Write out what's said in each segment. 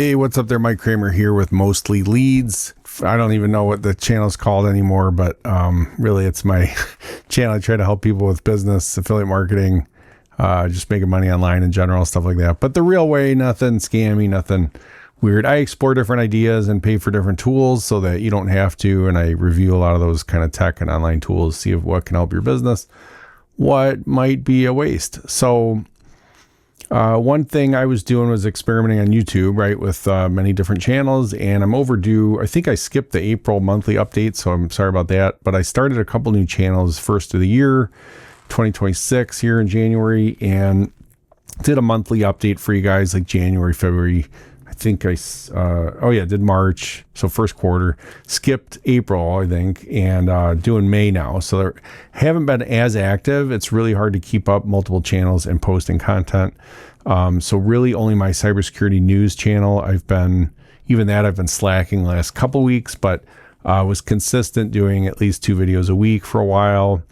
Hey, what's up there? Mike Kramer here with Mostly Leads. I don't even know what the channel's called anymore, but really it's my channel. I try to help people with business, affiliate marketing, just making money online in general, stuff like that. But the real way, nothing scammy, nothing weird. I explore different ideas and pay for different tools so that you don't have to. And I review a lot of those kind of tech and online tools, see if what can help your business, what might be a waste. So one thing I was doing was experimenting on YouTube, right, with many different channels, and I'm overdue. I think I skipped the April monthly update, so I'm sorry about that. But I started a couple new channels first of the year, 2026 here in January, and did a monthly update for you guys like January, February. I think did March, so first quarter. Skipped April, I think, and doing May now. So they haven't been as active. It's really hard to keep up multiple channels and posting content. So really only my cybersecurity news channel. I've been slacking the last couple weeks, but was consistent doing at least 2 videos a week for a while.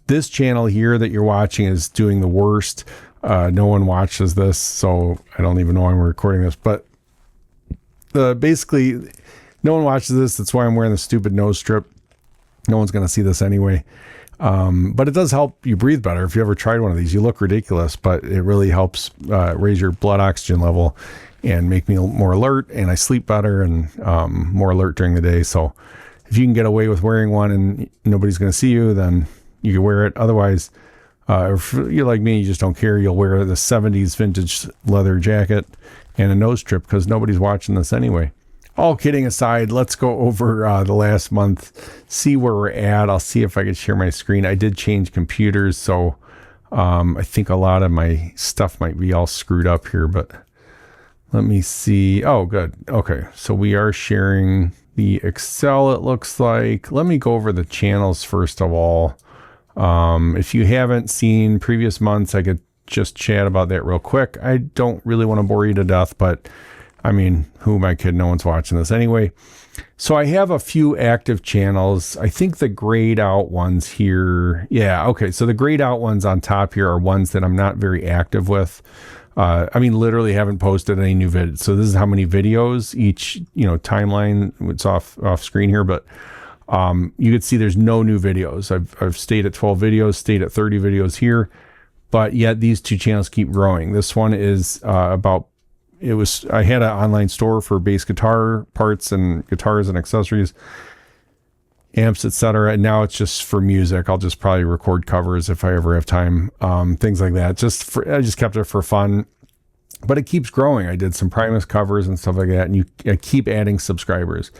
This channel here that you're watching is doing the worst. No one watches this, so I don't even know why I'm recording this, but basically no one watches this. That's why I'm wearing the stupid nose strip. No one's going to see this anyway. But it does help you breathe better. If you ever tried one of these, you look ridiculous, but it really helps raise your blood oxygen level and make me more alert, and I sleep better and more alert during the day. So if you can get away with wearing one and nobody's going to see you, then you can wear it. Otherwise, if you're like me, you just don't care. You'll wear the 70s vintage leather jacket and a nose strip because nobody's watching this anyway. All kidding aside, let's go over the last month, see where we're at. I'll see if I can share my screen. I did change computers, so I think a lot of my stuff might be all screwed up here, but let me see. Oh, good. Okay, so we are sharing the Excel, it looks like. Let me go over the channels first of all. If you haven't seen previous months, I could just chat about that real quick. I don't really want to bore you to death, but I mean, who am I kidding? No one's watching this anyway. So I have a few active channels. I think the grayed out ones here. Yeah. Okay. So the grayed out ones on top here are ones that I'm not very active with. Literally haven't posted any new videos. So this is how many videos each, timeline. It's off screen here, but you can see there's no new videos. I've stayed at 12 videos, stayed at 30 videos here, but yet these two channels keep growing. This one is I had an online store for bass guitar parts and guitars and accessories, amps, etc. And now it's just for music. I'll just probably record covers if I ever have time, things like that. I just kept it for fun, but it keeps growing. I did some Primus covers and stuff like that, and I keep adding subscribers.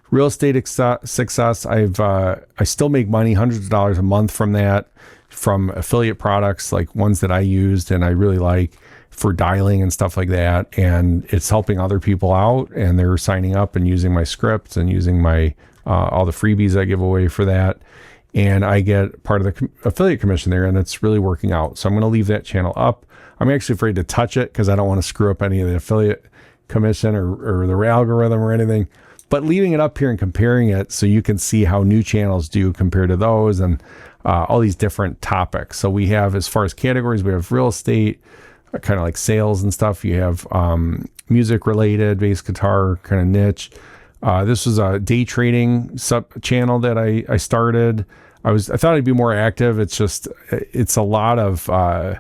Real estate success. I still make money, hundreds of dollars a month from that, from affiliate products like ones that I used and I really like for dialing and stuff like that. And it's helping other people out, and they're signing up and using my scripts and using my all the freebies I give away for that. And I get part of the affiliate commission there, and it's really working out. So I'm going to leave that channel up. I'm actually afraid to touch it because I don't want to screw up any of the affiliate commission or the algorithm or anything. But leaving it up here and comparing it so you can see how new channels do compared to those, and all these different topics. So we have, as far as categories, we have real estate, kind of like sales and stuff. You have music related, bass guitar kind of niche. This was a day trading sub channel that I started. I thought I'd be more active. It's a lot of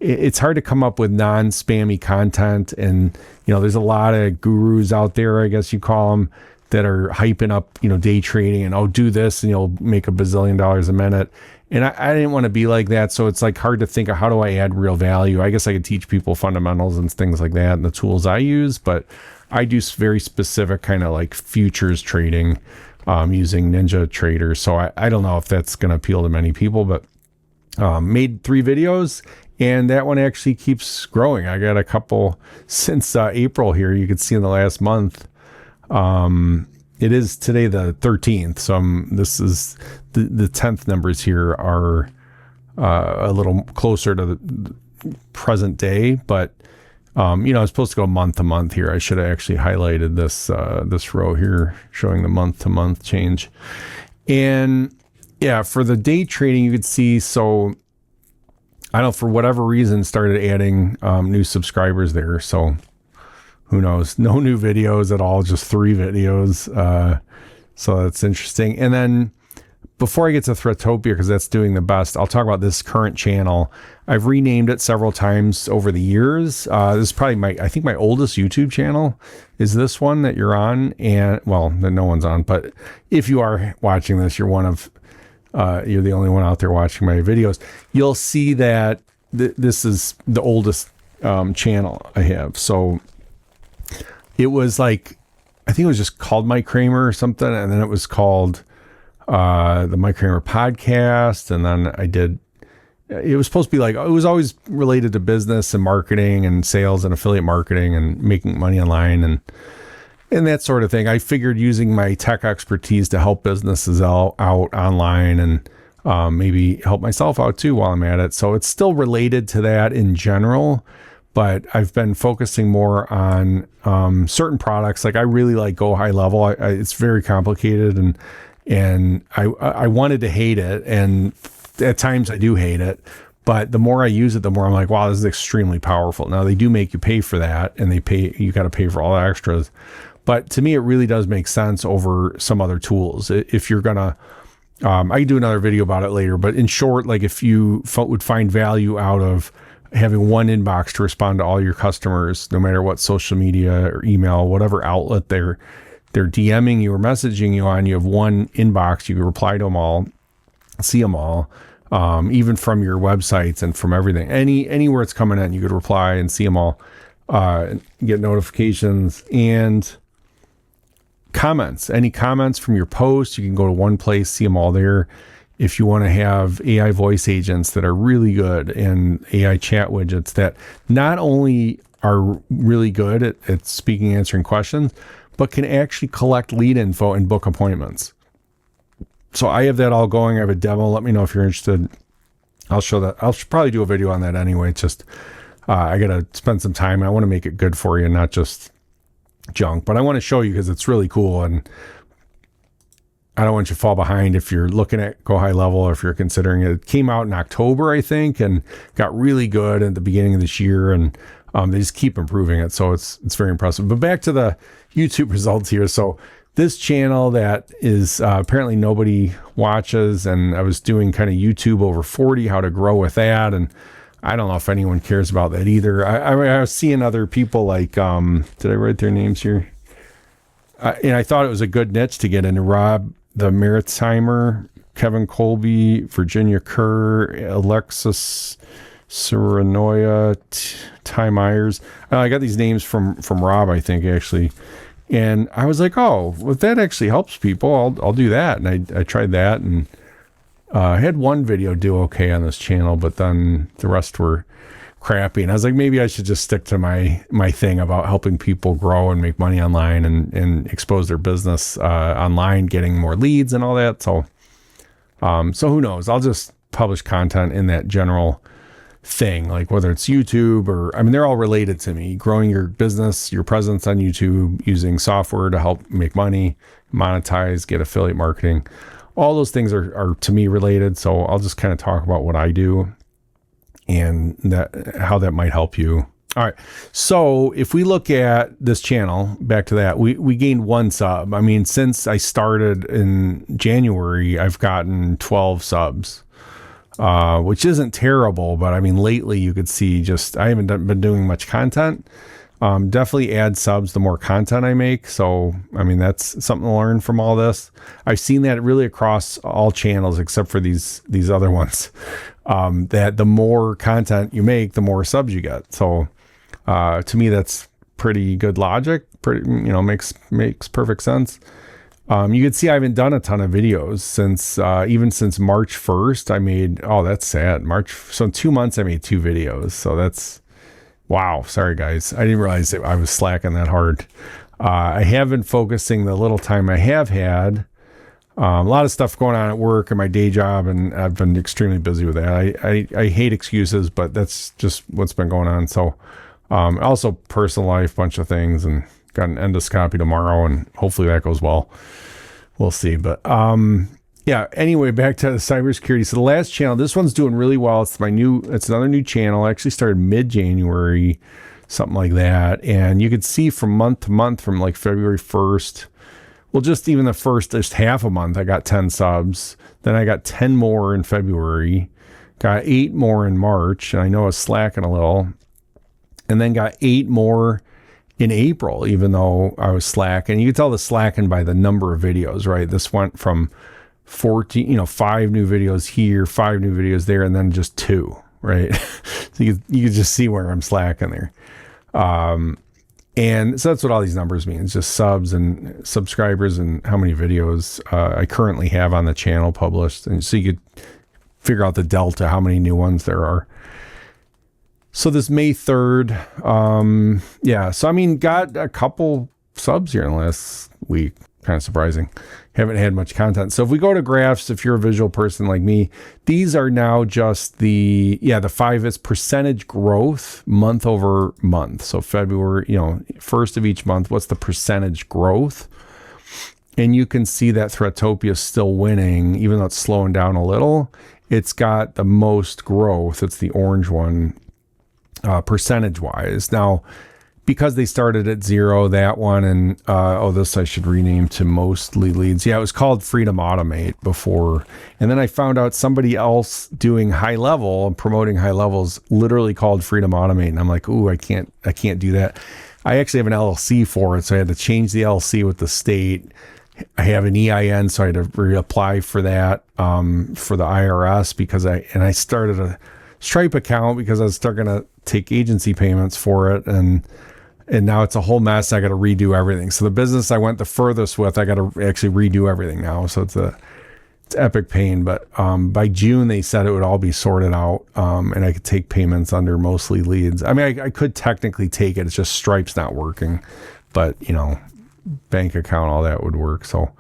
it's hard to come up with non-spammy content, and there's a lot of gurus out there, I guess you call them, that are hyping up day trading and do this and you'll make $1 bazillion a minute. And I didn't want to be like that. So it's like hard to think of how do I add real value. I guess I could teach people fundamentals and things like that and the tools I use, but I do very specific kind of like futures trading using Ninja Trader. So I don't know if that's going to appeal to many people, but made 3 videos, and that one actually keeps growing. I got a couple since April here. You can see in the last month. It is today the 13th, so this is the 10th numbers here are a little closer to the present day, but it's supposed to go month to month here. I should have actually highlighted this row here showing the month to month change. And yeah, for the day trading, you could see, so I don't know, for whatever reason, started adding new subscribers there. So who knows? No new videos at all, just 3 videos. So that's interesting. And then before I get to Threatopia, because that's doing the best, I'll talk about this current channel. I've renamed it several times over the years. This is probably I think my oldest YouTube channel is this one that you're on. And well, that no one's on, but if you are watching this, you're the only one out there watching my videos. You'll see that this is the oldest channel I have. So it was like, I think it was just called Mike Kramer or something. And then it was called the Mike Kramer podcast. And then it was supposed to be like, it was always related to business and marketing and sales and affiliate marketing and making money online and that sort of thing. I figured using my tech expertise to help businesses out online and maybe help myself out too while I'm at it. So it's still related to that in general, but I've been focusing more on certain products. Like I really like Go High Level. It's very complicated and I wanted to hate it. And at times I do hate it, but the more I use it, the more I'm like, wow, this is extremely powerful. Now they do make you pay for that and you got to pay for all the extras. But to me, it really does make sense over some other tools. If you're going to, I can do another video about it later, but in short, like if you would find value out of having one inbox to respond to all your customers, no matter what social media or email, whatever outlet they're DMing you or messaging you on, you have one inbox, you can reply to them all, see them all, even from your websites and from everything. Anywhere it's coming in, you could reply and see them all, get notifications and comments. Any comments from your posts, you can go to one place, see them all there. If you want to have AI voice agents that are really good and AI chat widgets that not only are really good at speaking, answering questions, but can actually collect lead info and book appointments. So I have that all going. I have a demo. Let me know if you're interested. I'll show that. I'll probably do a video on that anyway. It's just, I got to spend some time. I want to make it good for you, not just junk, but I want to show you because it's really cool. And I don't want you to fall behind if you're looking at Go High Level or if you're considering it. It came out in October, I think, and got really good at the beginning of this year. And they just keep improving it. So it's very impressive. But back to the YouTube results here. So this channel that is apparently nobody watches, and I was doing kind of YouTube over 40, how to grow with that. And I don't know if anyone cares about that either. I was seeing other people like, did I write their names here? And I thought it was a good niche to get into. Rob the Maritimer, Kevin Colby, Virginia Kerr, Alexis Serenoya, Ty Myers. I got these names from Rob, I think, actually. And I was like, oh, well, if that actually helps people, I'll do that. And I tried that, and I had one video do okay on this channel, but then the rest were crappy. And I was like, maybe I should just stick to my thing about helping people grow and make money online and expose their business online, getting more leads and all that. So who knows? I'll just publish content in that general thing, like whether it's YouTube or, I mean, they're all related to me. Growing your business, your presence on YouTube, using software to help make money, monetize, get affiliate marketing. All those things are to me related. So I'll just kind of talk about what I do and how that might help you. All right. So if we look at this channel, back to that, we gained 1 sub. I mean, since I started in January, I've gotten 12 subs, which isn't terrible. But I mean, lately you could see I haven't been doing much content. Definitely add subs the more content I make. So, I mean, that's something to learn from all this. I've seen that really across all channels except for these other ones, that the more content you make, the more subs you get. So, to me, that's pretty good logic. Makes perfect sense. You can see I haven't done a ton of videos even since March 1st. That's sad. So in 2 months, I made 2 videos. So that's, wow. Sorry, guys. I didn't realize that I was slacking that hard. I have been focusing the little time I have had. A lot of stuff going on at work and my day job, and I've been extremely busy with that. I hate excuses, but that's just what's been going on. So also personal life, bunch of things, and got an endoscopy tomorrow, and hopefully that goes well. We'll see. But yeah, anyway, back to the cybersecurity. So the last channel, this one's doing really well. It's another new channel. I actually started mid-January. something like that. And you could see from month to month, from like February 1st, well, just even the first, just half a month, I got 10 subs. Then I got 10 more in February, got 8 more in March, and I know I was slacking a little, and then got 8 more in April, even though I was slacking. You can tell the slacking by the number of videos, right? This went from 14, 5 new videos here, 5 new videos there, and then just 2, right? So you can just see where I'm slacking there. And so that's what all these numbers mean. It's just subs and subscribers and how many videos I currently have on the channel published. And so you could figure out the delta, how many new ones there are. So this May 3rd, so I mean, got a couple subs here in the last week. Kind of surprising. Haven't had much content. So if we go to graphs, if you're a visual person like me, these are now just the 5 is percentage growth month over month. So February, first of each month, what's the percentage growth? And you can see that Threatopia is still winning, even though it's slowing down a little. It's got the most growth. It's the orange one, percentage wise. Now, because they started at 0, that one, and this I should rename to mostly leads. Yeah, it was called Freedom Automate before. And then I found out somebody else doing high level and promoting high levels literally called Freedom Automate. And I'm like, ooh, I can't do that. I actually have an LLC for it, so I had to change the LLC with the state. I have an EIN, so I had to reapply for that for the IRS because I started a Stripe account because I was starting to take agency payments for it, and now it's a whole mess. I got to redo everything. So the business I went the furthest with, I got to actually redo everything now. So it's epic pain. But by June, they said it would all be sorted out, and I could take payments under mostly leads. I mean, I could technically take it. It's just Stripe's not working. But, bank account, all that would work. So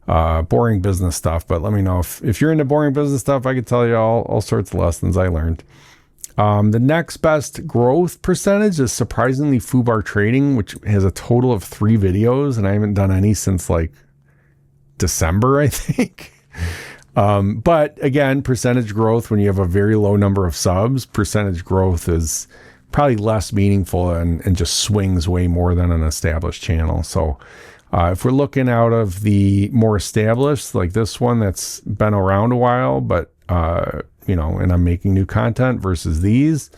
boring business stuff. But let me know if you're into boring business stuff. I could tell you all sorts of lessons I learned. The next best growth percentage is surprisingly FUBAR Trading, which has a total of 3 videos, and I haven't done any since like December, I think. But again, percentage growth, when you have a very low number of subs, percentage growth is probably less meaningful and just swings way more than an established channel. So if we're looking out of the more established, like this one that's been around a while, but and I'm making new content versus these.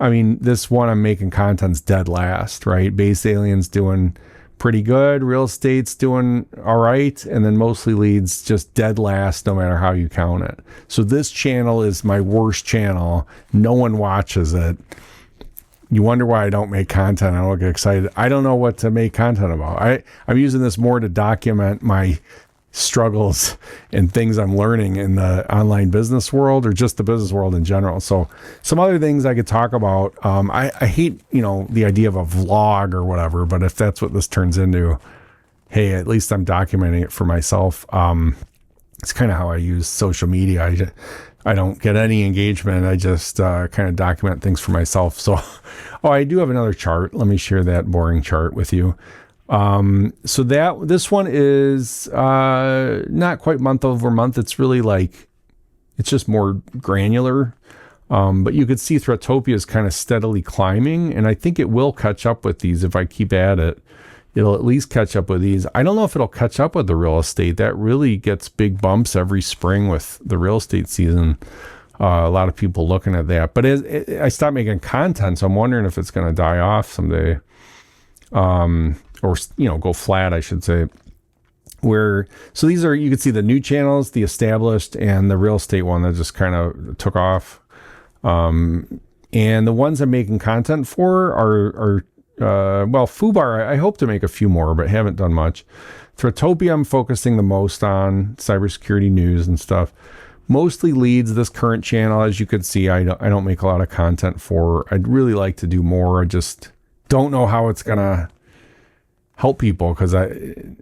I mean, this one I'm making content's dead last, right? Base Alien's doing pretty good. Real estate's doing all right. And then mostly leads just dead last, no matter how you count it. So this channel is my worst channel. No one watches it. You wonder why I don't make content. I don't get excited. I don't know what to make content about. I'm using this more to document my struggles and things I'm learning in the online business world, or just the business world in general. So some other things I could talk about. I hate, the idea of a vlog or whatever, but if that's what this turns into, hey, at least I'm documenting it for myself. It's kind of how I use social media. I don't get any engagement. I just kind of document things for myself. So, I do have another chart. Let me share that boring chart with you. So this one is not quite month over month. It's really it's just more granular. But you could see Threatopia is kind of steadily climbing, and I think it will catch up with these if I keep at it. It'll at least catch up with these. I don't know if it'll catch up with the real estate. That really gets big bumps every spring with the real estate season. A lot of people looking at that. But I stopped making content, so I'm wondering if it's going to die off someday. Or go flat, I should say. So these are, you can see the new channels, the established, and the real estate one that just kind of took off. And the ones I'm making content for are FUBAR, I hope to make a few more, but haven't done much. Threatopia, I'm focusing the most on cybersecurity news and stuff. Mostly leads, this current channel, as you could see, I don't make a lot of content for. I'd really like to do more. I just don't know how it's going to help people because I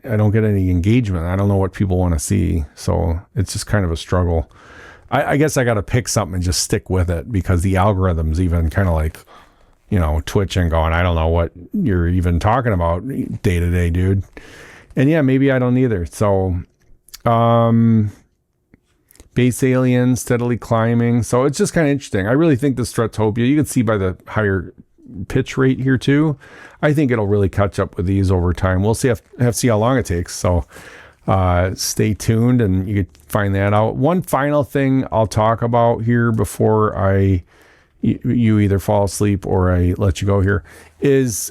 don't get any engagement. I don't know what people want to see. So it's just kind of a struggle. I guess I got to pick something and just stick with it because the algorithm's even kind of twitching, going, I don't know what you're even talking about day to day, dude. And yeah, maybe I don't either. So, Base Alien steadily climbing. So it's just kind of interesting. I really think this Threatopia, you can see by the higher pitch rate here too. I think it'll really catch up with these over time. We'll see see how long it takes. So stay tuned and you can find that out. One final thing I'll talk about here before you either fall asleep or I let you go here is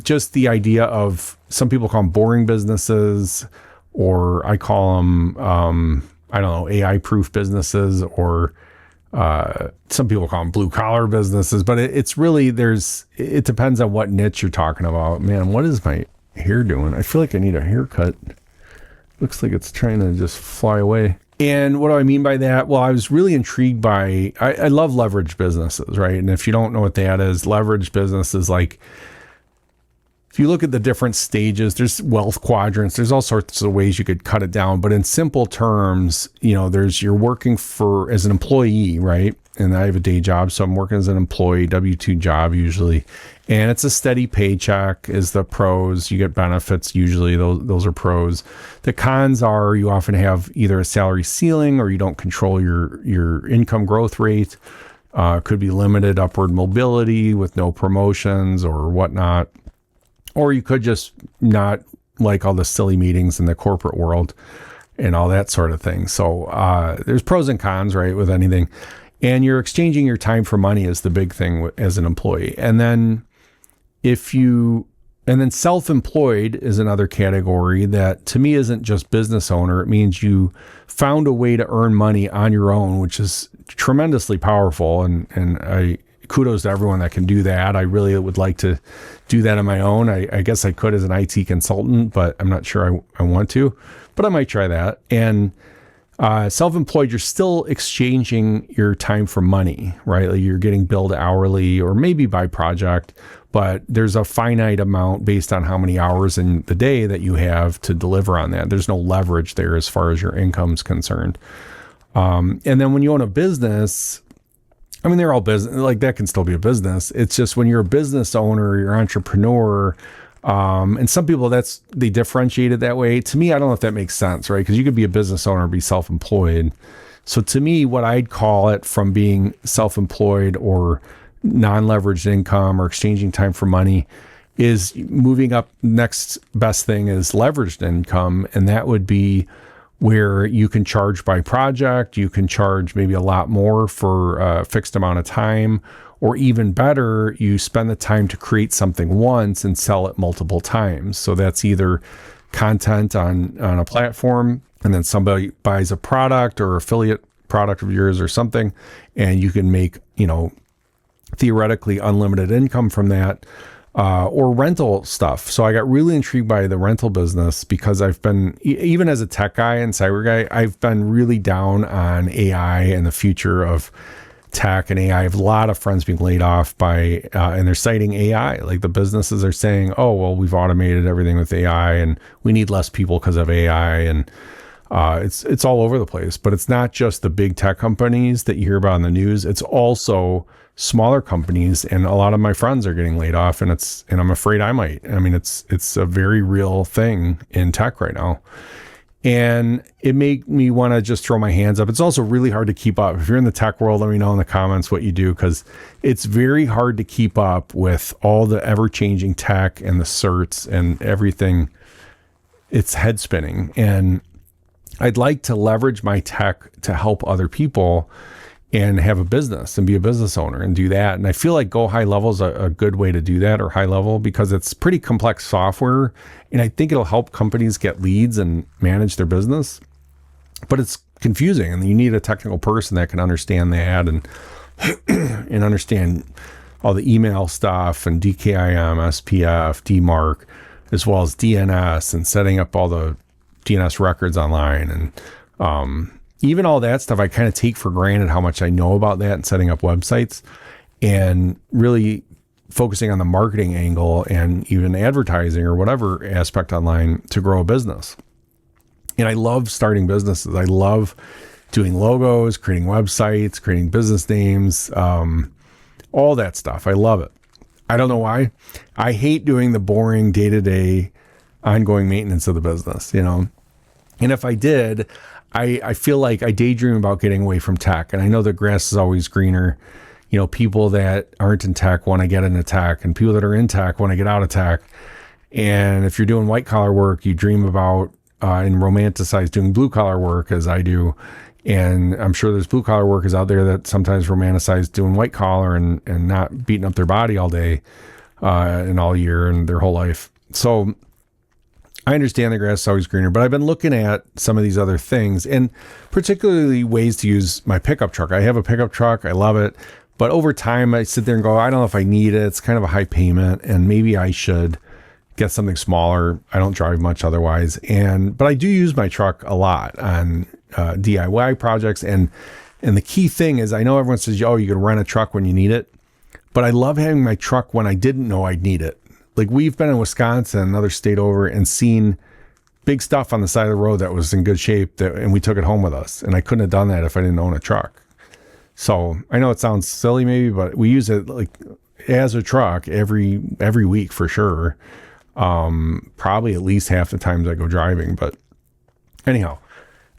just the idea of, some people call them boring businesses, or I call them, I don't know, AI proof businesses, or some people call them blue collar businesses, but it's really, it depends on what niche you're talking about. Man, what is my hair doing? I feel like I need a haircut. Looks like it's trying to just fly away. And what do I mean by that? Well, I was really intrigued by, I love leverage businesses, right? And if you don't know what that is, leverage businesses, like, if you look at the different stages, there's wealth quadrants, there's all sorts of ways you could cut it down. But in simple terms, you're working as an employee, right? And I have a day job, so I'm working as an employee, W-2 job usually. And it's a steady paycheck is the pros. You get benefits usually, those are pros. The cons are you often have either a salary ceiling or you don't control your income growth rate. Could be limited upward mobility with no promotions or whatnot. Or you could just not like all the silly meetings in the corporate world and all that sort of thing. So there's pros and cons, right, with anything. And you're exchanging your time for money is the big thing as an employee. And then self-employed is another category that to me isn't just business owner. It means you found a way to earn money on your own, which is tremendously powerful. And I kudos to everyone that can do that. I really would like to do that on my own. I guess I could as an IT consultant, but I'm not sure I want to, but I might try that. And self-employed, you're still exchanging your time for money, right? Like you're getting billed hourly or maybe by project, but there's a finite amount based on how many hours in the day that you have to deliver on that. There's no leverage there as far as your income's concerned. And then when you own a business, I mean, they're all business, like that can still be a business. It's just when you're a business owner, you're an entrepreneur, and some people they differentiate it that way. To me, I don't know if that makes sense, right? Because you could be a business owner and be self-employed. So to me, what I'd call it from being self-employed or non-leveraged income or exchanging time for money is moving up. Next best thing is leveraged income. And that would be where you can charge by project. You can charge maybe a lot more for a fixed amount of time, or even better, you spend the time to create something once and sell it multiple times. So that's either content on a platform, and then somebody buys a product or affiliate product of yours or something, and you can make, theoretically unlimited income from that, or rental stuff. So I got really intrigued by the rental business because I've been, even as a tech guy and cyber guy, I've been really down on AI and the future of tech and AI. I have a lot of friends being laid off by, and they're citing AI. Like the businesses are saying, oh, well, we've automated everything with AI and we need less people because of AI. And it's all over the place. But it's not just the big tech companies that you hear about in the news. It's also smaller companies, and a lot of my friends are getting laid off, and I'm afraid I might. I mean, it's a very real thing in tech right now. And it made me want to just throw my hands up. It's also really hard to keep up. If you're in the tech world, let me know in the comments what you do, because it's very hard to keep up with all the ever-changing tech and the certs and everything. It's head spinning. And I'd like to leverage my tech to help other people and have a business and be a business owner and do that. And I feel like Go High Level is a good way to do that, or high level, because it's pretty complex software. And I think it'll help companies get leads and manage their business, but it's confusing, and you need a technical person that can understand that and and understand all the email stuff and DKIM, SPF, DMARC, as well as DNS and setting up all the DNS records online. And even all that stuff, I kind of take for granted how much I know about that and setting up websites, and really focusing on the marketing angle and even advertising or whatever aspect online to grow a business. And I love starting businesses. I love doing logos, creating websites, creating business names, all that stuff. I love it. I don't know why. I hate doing the boring day-to-day ongoing maintenance of the business, And if I did, I feel like I daydream about getting away from tech. And I know the grass is always greener, people that aren't in tech want to get into tech, and people that are in tech want to get out of tech. And if you're doing white collar work, you dream about and romanticize doing blue collar work, as I do. And I'm sure there's blue collar workers out there that sometimes romanticize doing white collar and not beating up their body all day and all year and their whole life. So I understand the grass is always greener, but I've been looking at some of these other things, and particularly ways to use my pickup truck. I have a pickup truck. I love it. But over time, I sit there and go, I don't know if I need it. It's kind of a high payment, and maybe I should get something smaller. I don't drive much otherwise. But I do use my truck a lot on DIY projects. And the key thing is, I know everyone says, oh, you can rent a truck when you need it, but I love having my truck when I didn't know I'd need it. Like, we've been in Wisconsin, another state over, and seen big stuff on the side of the road that was in good shape, and we took it home with us. And I couldn't have done that if I didn't own a truck. So I know it sounds silly maybe, but we use it like as a truck every week for sure. Probably at least half the times I go driving. But anyhow,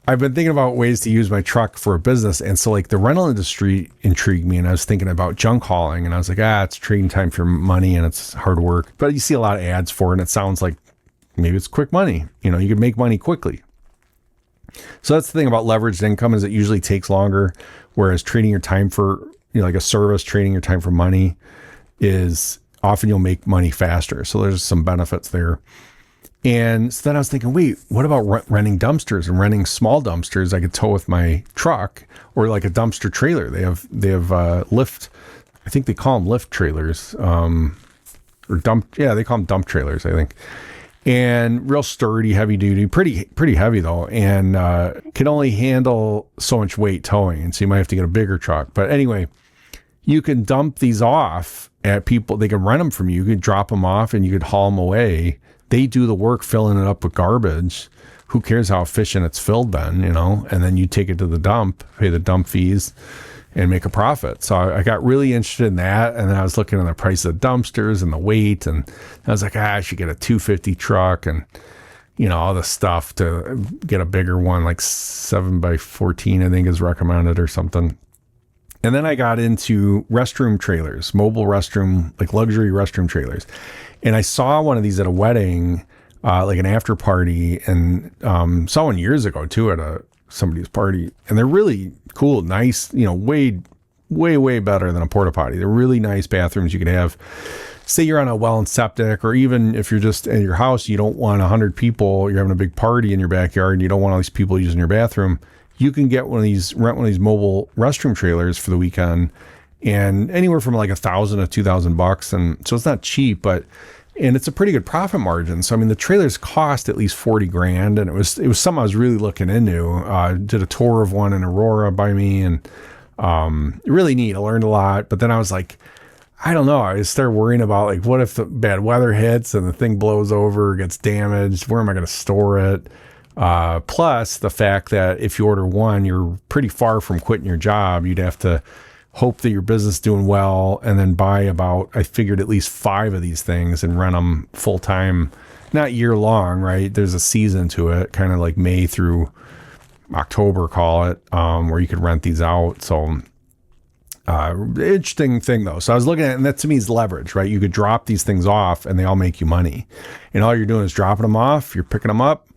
I've been thinking about ways to use my truck for a business. And so like the rental industry intrigued me, and I was thinking about junk hauling, and I was like, it's trading time for money and it's hard work. But you see a lot of ads for it, and it sounds like maybe it's quick money. You can make money quickly. So that's the thing about leveraged income, is it usually takes longer, whereas trading your time for, like a service, trading your time for money is often you'll make money faster. So there's some benefits there. And so then I was thinking, wait, what about renting dumpsters and renting small dumpsters I could tow with my truck, or like a dumpster trailer? They have lift, I think they call them lift trailers, or dump. Yeah, they call them dump trailers, I think. And real sturdy, heavy duty, pretty heavy though, and can only handle so much weight towing. And so you might have to get a bigger truck. But anyway, you can dump these off at people. They can rent them from you. You could drop them off and you could haul them away. They do the work filling it up with garbage. Who cares how efficient it's filled then, and then you take it to the dump, pay the dump fees, and make a profit. So I got really interested in that. And then I was looking at the price of dumpsters and the weight. And I was like, I should get a 250 truck and, all the stuff to get a bigger one, like 7x14, I think is recommended or something. And then I got into restroom trailers, mobile restroom, like luxury restroom trailers. And I saw one of these at a wedding, like an after party, and saw one years ago too at somebody's party. And they're really cool, nice, way, way, way better than a porta potty. They're really nice bathrooms you could have. Say you're on a well and septic, or even if you're just in your house, you don't want 100 people, you're having a big party in your backyard, and you don't want all these people using your bathroom. You can rent one of these mobile restroom trailers for the weekend, and anywhere from like $1,000 to $2,000. And so it's not cheap, and it's a pretty good profit margin. So, I mean, the trailers cost at least $40,000, and it was something I was really looking into. Did a tour of one in Aurora by me, and really neat. I learned a lot, but then I was like, I don't know. I started worrying about, like, what if the bad weather hits and the thing blows over, gets damaged? Where am I going to store it? Plus the fact that if you order one, you're pretty far from quitting your job. You'd have to hope that your business is doing well, and then buy about, I figured, at least 5 of these things and rent them full time, not year long, right? There's a season to it, kind of like May through October, call it, where you could rent these out. So, interesting thing though. So I was looking at it, and that to me is leverage, right? You could drop these things off and they all make you money, and all you're doing is dropping them off. You're picking them up.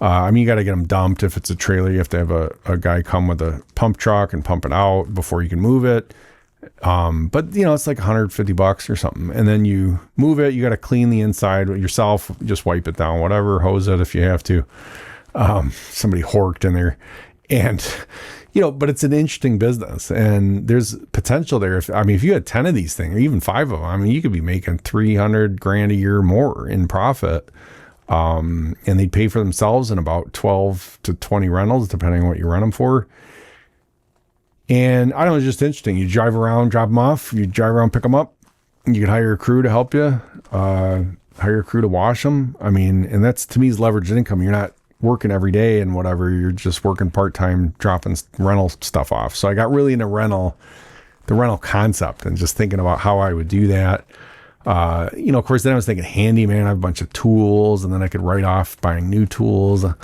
You got to get them dumped. If it's a trailer, you have to have a guy come with a pump truck and pump it out before you can move it. But it's like $150 or something. And then you move it. You got to clean the inside yourself. Just wipe it down, whatever, hose it if you have to. Somebody horked in there, and but it's an interesting business, and there's potential there. If you had 10 of these things, or even 5 of them, you could be making $300,000 a year more in profit. And they'd pay for themselves in about 12 to 20 rentals, depending on what you rent them for. And I don't know, it's just interesting. You drive around, drop them off, you drive around, pick them up. You could hire a crew to help you, hire a crew to wash them. And that's, to me, is leveraged income. You're not working every day and whatever. You're just working part-time, dropping rental stuff off. So I got really into the rental concept, and just thinking about how I would do that. Of course, then I was thinking handyman. I have a bunch of tools, and then I could write off buying new tools with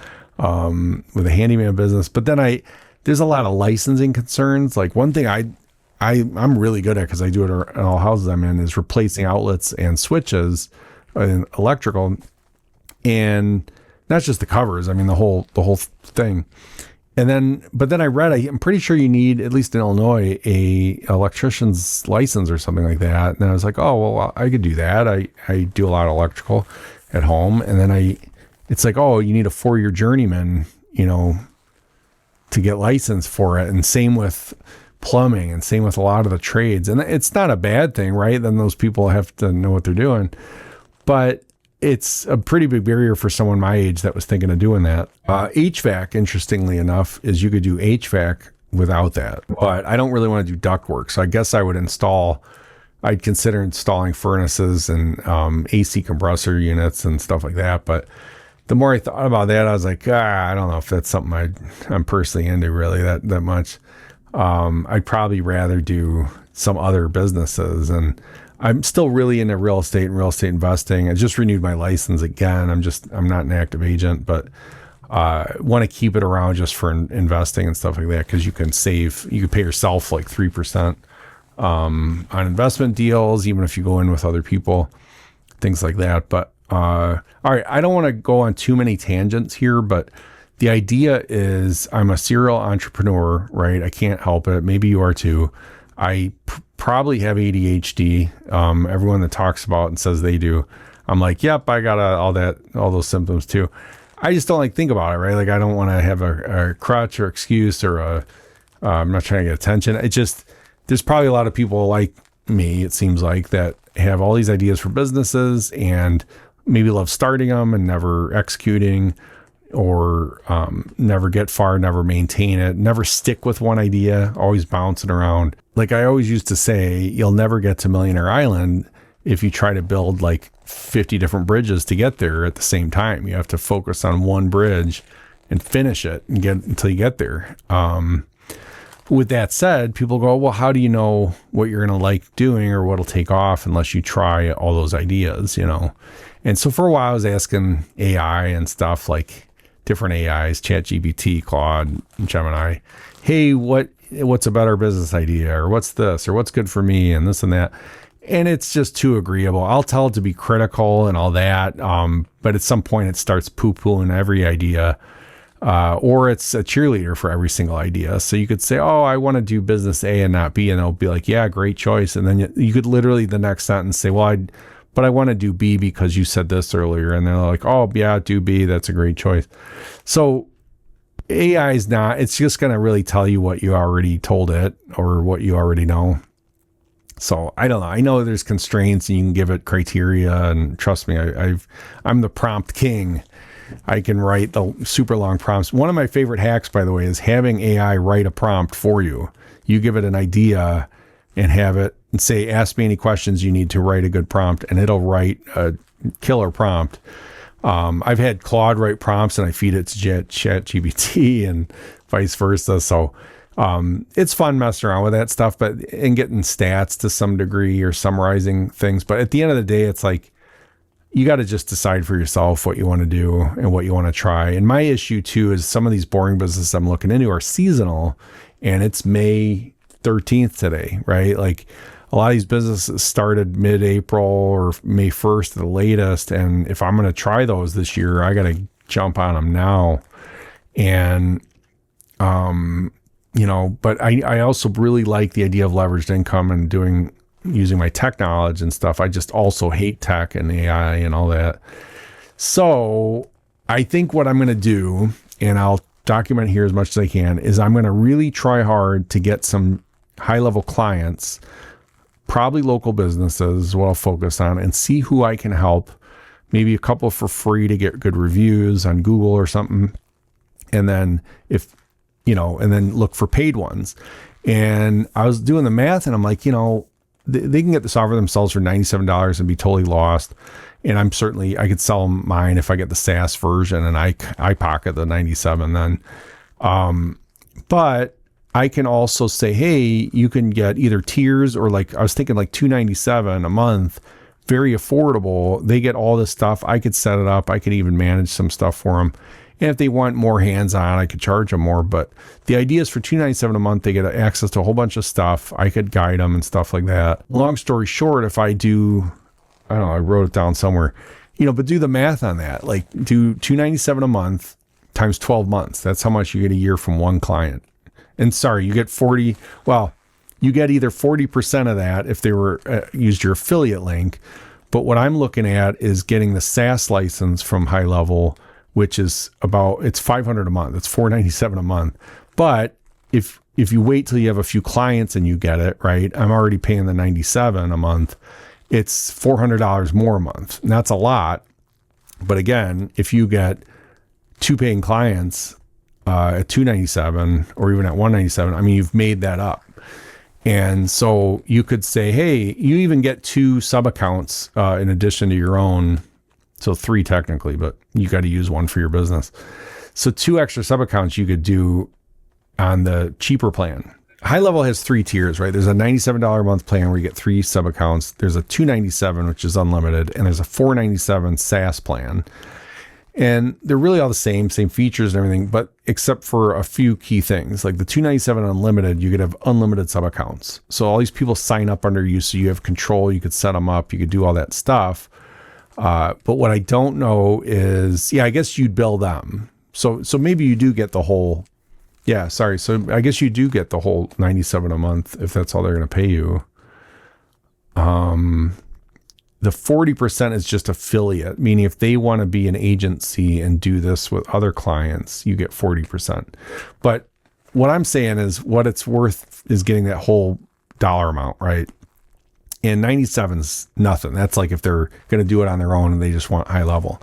a handyman business. But then there's a lot of licensing concerns. Like, one thing I'm really good at, because I do it in all houses I'm in, is replacing outlets and switches in electrical, and not just the covers. I mean, the whole thing. But then I read, I'm pretty sure you need, at least in Illinois, a electrician's license or something like that. And I was like, oh, well, I could do that. I do a lot of electrical at home. And then it's like, oh, you need a 4-year journeyman, to get licensed for it. And same with plumbing, and same with a lot of the trades. And it's not a bad thing, right? Then those people have to know what they're doing. But it's a pretty big barrier for someone my age that was thinking of doing that. HVAC, interestingly enough, is you could do HVAC without that. But I don't really want to do ductwork. So I guess I'd consider installing furnaces and AC compressor units and stuff like that. But the more I thought about that, I was like, I don't know if that's something I'm personally into really that much. I'd probably rather do some other businesses, and I'm still really into real estate and real estate investing. I just renewed my license again. I'm not an active agent, but want to keep it around just for investing and stuff like that, because you can pay yourself like 3% on investment deals, even if you go in with other people, things like that. But all right, I don't want to go on too many tangents here, but the idea is I'm a serial entrepreneur, right? I can't help it. Maybe you are too. I probably have ADHD. Everyone that talks about and says they do, I'm like, yep, I got all those symptoms too. I just don't think about it, right? Like, I don't want to have a crutch or excuse, or I'm not trying to get attention. There's probably a lot of people like me, it seems like, that have all these ideas for businesses and maybe love starting them and never executing, or never get far, never maintain it, never stick with one idea, always bouncing around. Like I always used to say, you'll never get to Millionaire Island if you try to build 50 different bridges to get there at the same time. You have to focus on one bridge and finish it and get until you get there. With that said, people go, well, how do you know what you're going to like doing or what'll take off unless you try all those ideas, And so for a while I was asking AI and stuff, like different AIs, ChatGPT, Claude, and Gemini, hey, what's a better business idea, or what's this, or what's good for me, and this and that. And it's just too agreeable. I'll tell it to be critical and all that, but at some point it starts poo-pooing every idea, or it's a cheerleader for every single idea. So you could say, oh, I want to do business A and not B, and they'll be like, yeah, great choice. And then you could literally the next sentence say, well, but I want to do B because you said this earlier. And they're like, oh, yeah, do B. That's a great choice. So AI is not, it's just going to really tell you what you already told it or what you already know. So I don't know. I know there's constraints and you can give it criteria, and trust me, I'm the prompt king. I can write the super long prompts. One of my favorite hacks, by the way, is having AI write a prompt for you. You give it an idea and have it and say, ask me any questions you need to write a good prompt, and it'll write a killer prompt. I've had Claude write prompts and I feed it to ChatGPT and vice versa. So it's fun messing around with that stuff, and getting stats to some degree or summarizing things. But at the end of the day, it's like, you got to just decide for yourself what you want to do and what you want to try. And my issue too is some of these boring businesses I'm looking into are seasonal, and it's May 13th today, right? Like a lot of these businesses started mid-April or May 1st at the latest. And if I'm going to try those this year, I got to jump on them now. And, but I also really like the idea of leveraged income and using my tech knowledge and stuff. I just also hate tech and AI and all that. So I think what I'm going to do, and I'll document here as much as I can, is I'm going to really try hard to get some high-level clients, probably local businesses is what I'll focus on, and see who I can help. Maybe a couple for free to get good reviews on Google or something. And then and then look for paid ones. And I was doing the math and I'm like, they can get the software themselves for $97 and be totally lost. And I could sell them mine if I get the SaaS version and I pocket the 97 then. But I can also say, hey, you can get either tiers or I was thinking $297 a month, very affordable. They get all this stuff. I could set it up. I could even manage some stuff for them. And if they want more hands-on, I could charge them more. But the idea is for $297 a month, they get access to a whole bunch of stuff. I could guide them and stuff like that. Long story short, if I do, I don't know, I wrote it down somewhere, but do the math on that. Like do $297 a month times 12 months. That's how much you get a year from one client. And sorry, you get you get either 40% of that if they were used your affiliate link. But what I'm looking at is getting the SaaS license from High Level, which is it's $500 a month. It's $497 a month. But if you wait till you have a few clients and you get it, right? I'm already paying the $97 a month. It's $400 more a month. And that's a lot. But again, if you get 2 paying clients at $297 or even at $197, I mean, you've made that up. And so you could say, hey, you even get 2 sub accounts in addition to your own. So 3 technically, but you got to use one for your business. So 2 extra sub accounts you could do on the cheaper plan. High Level has 3 tiers, right? There's a $97 a month plan where you get 3 sub accounts. There's a $297, which is unlimited, and there's a $497 SaaS plan. And they're really all the same features and everything, but except for a few key things. Like the $297 unlimited, you could have unlimited sub accounts. So all these people sign up under you, so you have control. You could set them up. You could do all that stuff. But what I don't know is, I guess you'd bill them. So maybe you do get the whole. So I guess you do get the whole $97 a month if that's all they're going to pay you. The 40% is just affiliate, meaning if they want to be an agency and do this with other clients, you get 40%. But what I'm saying is what it's worth is getting that whole dollar amount, right? And 97's nothing. That's like if they're going to do it on their own and they just want High Level.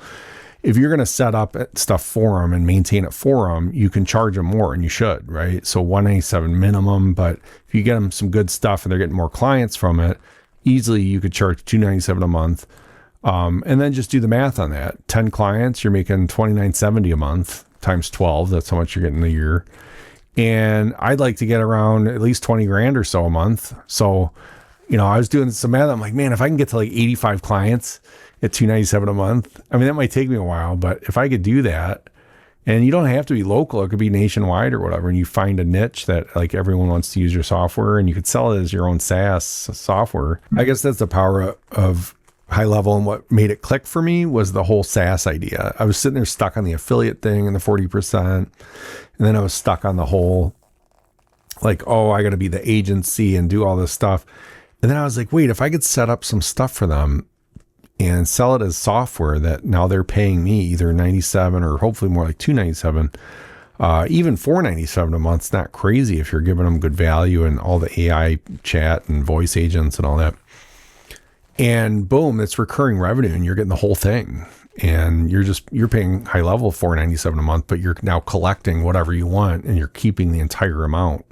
If you're going to set up stuff for them and maintain it for them, you can charge them more, and you should, right? So $197 minimum, but if you get them some good stuff and they're getting more clients from it, easily you could charge $297 a month. And then just do the math on that. 10 clients, you're making $29.70 a month times 12. That's how much you're getting a year. And I'd like to get around at least 20 grand or so a month. So, I was doing some math. I'm like, man, if I can get to like 85 clients at $297 a month, I mean, that might take me a while, but if I could do that, and you don't have to be local, it could be nationwide or whatever, and you find a niche that like everyone wants to use your software, and you could sell it as your own SaaS software. I guess that's the power of High Level, and what made it click for me was the whole SaaS idea. I was sitting there stuck on the affiliate thing and the 40%, and then I was stuck on the whole, like, oh, I got to be the agency and do all this stuff. And then I was like, wait, if I could set up some stuff for them and sell it as software that now they're paying me either $97 or hopefully more like $297, even $497 a month's not crazy if you're giving them good value and all the AI chat and voice agents and all that. And boom, it's recurring revenue and you're getting the whole thing. And you're paying High Level $497 a month, but you're now collecting whatever you want and you're keeping the entire amount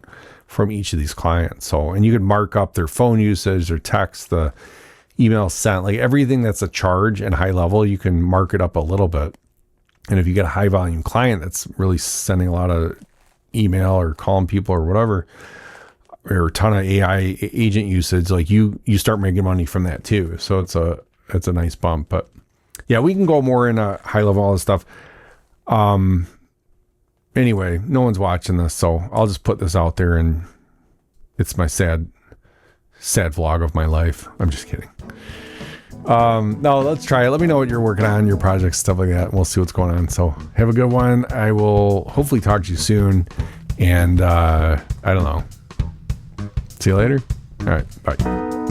from each of these clients. So, and you can mark up their phone usage, their text, the email sent, like everything that's a charge and High Level, you can mark it up a little bit. And if you get a high volume client that's really sending a lot of email or calling people or whatever, or a ton of AI agent usage, like you start making money from that too. So it's a nice bump. But yeah, we can go more into High Level, all this stuff. Anyway, no one's watching this, so I'll just put this out there, and it's my sad vlog of my life. I'm just kidding. No, let's try it. Let me know what you're working on, your projects, stuff like that, and we'll see what's going on. So have a good one. I will hopefully talk to you soon, and I don't know. See you later. All right, bye.